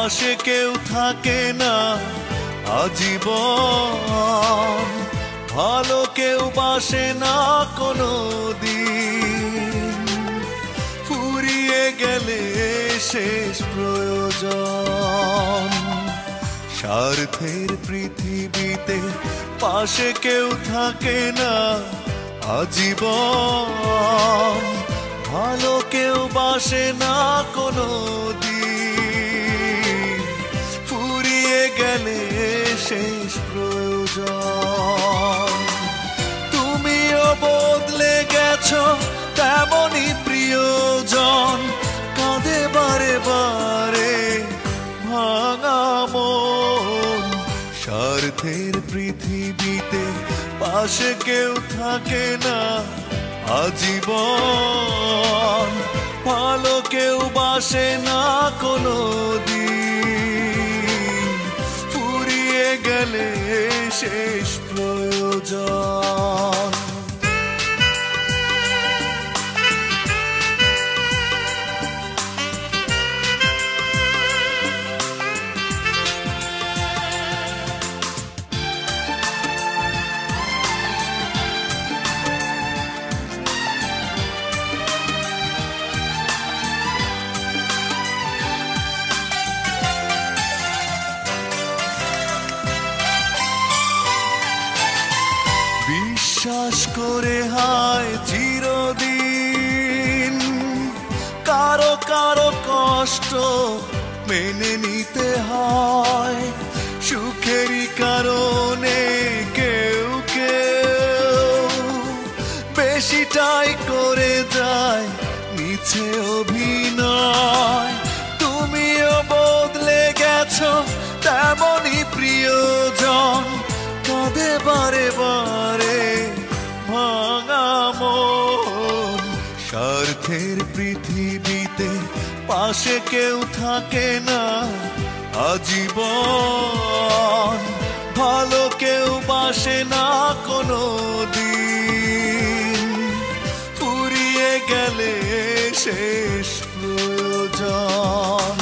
পাশে কেউ থাকে না আজীবন, ভালো কেউ বাসে না কোনো দিন, ফুরিয়ে গেলে শেষ প্রয়োজন। স্বার্থের পৃথিবীতে পাশে কেউ থাকে না আজীবন, ভালো কেউ বাসে না কোনো দিন, ফুরিয়ে গেলে শেষ প্রয়োজন। তুমিও বদলে গেছো তেমনই প্রিয়জন, কাঁদে বারে বারে ভাঙা মন। স্বার্থের পৃথিবীতে পাশে কেউ থাকে না আজীবন, ভালো কেউ বাসে না কোনো দিন, ফুরিয়ে গেলে শেষ প্রয়োজন। বিশ্বাস করে হায় চিরদিন, কারো কারো কষ্ট মেনে নিতে হয়, সুখেরই কারণে কেউ কেউ বেশিটাই করে যায় মিছে অভিনয়। তুমিও বদলে গেছো তেমনই প্রিয়জন, কাঁদে বারে বারে ভাঙা মন। স্বার্থের পৃথিবীতে পাশে কেউ থাকে না আজীবন, ভালো কেউ বাসে না কোনো দিন, ফুরিয়ে গেলে শেষ প্রয়োজন।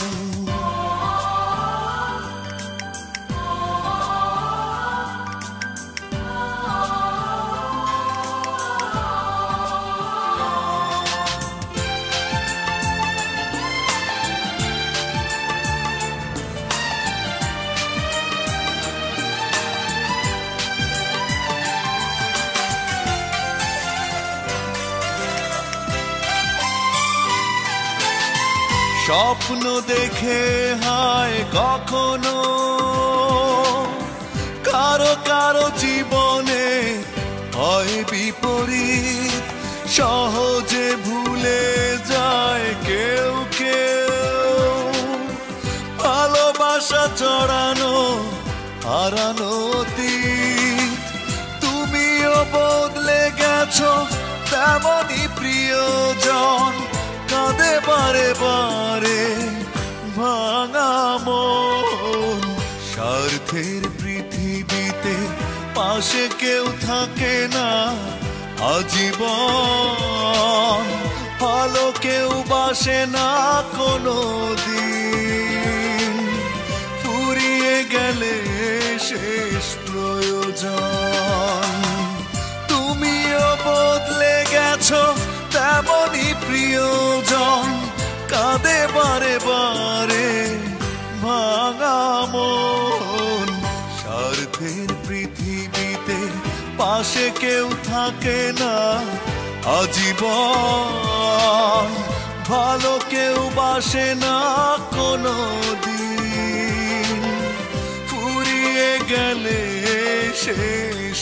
স্বপ্ন দেখে হায় কখনো কারো কারো জীবনে হয় বিপরীত, সহজে ভুলে যায় কেউ কেউ, ভালোবাসা জড়ানো হারানো অতীত। তুমিও বদলে গেছো তেমনই প্রিয়জন, কাঁদে বারে বারে ভাঙা মন। স্বার্থের পৃথিবীতে পাশে কেউ থাকে না আজীবন, ভালো কেউ বাসে না কোনো দিন, ফুরিয়ে গেলে শেষ প্রয়োজন। তুমিও বদলে গেছো তেমনই প্রিয়জন, কাঁদে বারে বারে ভাঙা মন। স্বার্থের পৃথিবীতে পাশে কেউ থাকে না আজীবন, ভালো কেউ বাসে না কোনো দিন, ফুরিয়ে গেলে শেষ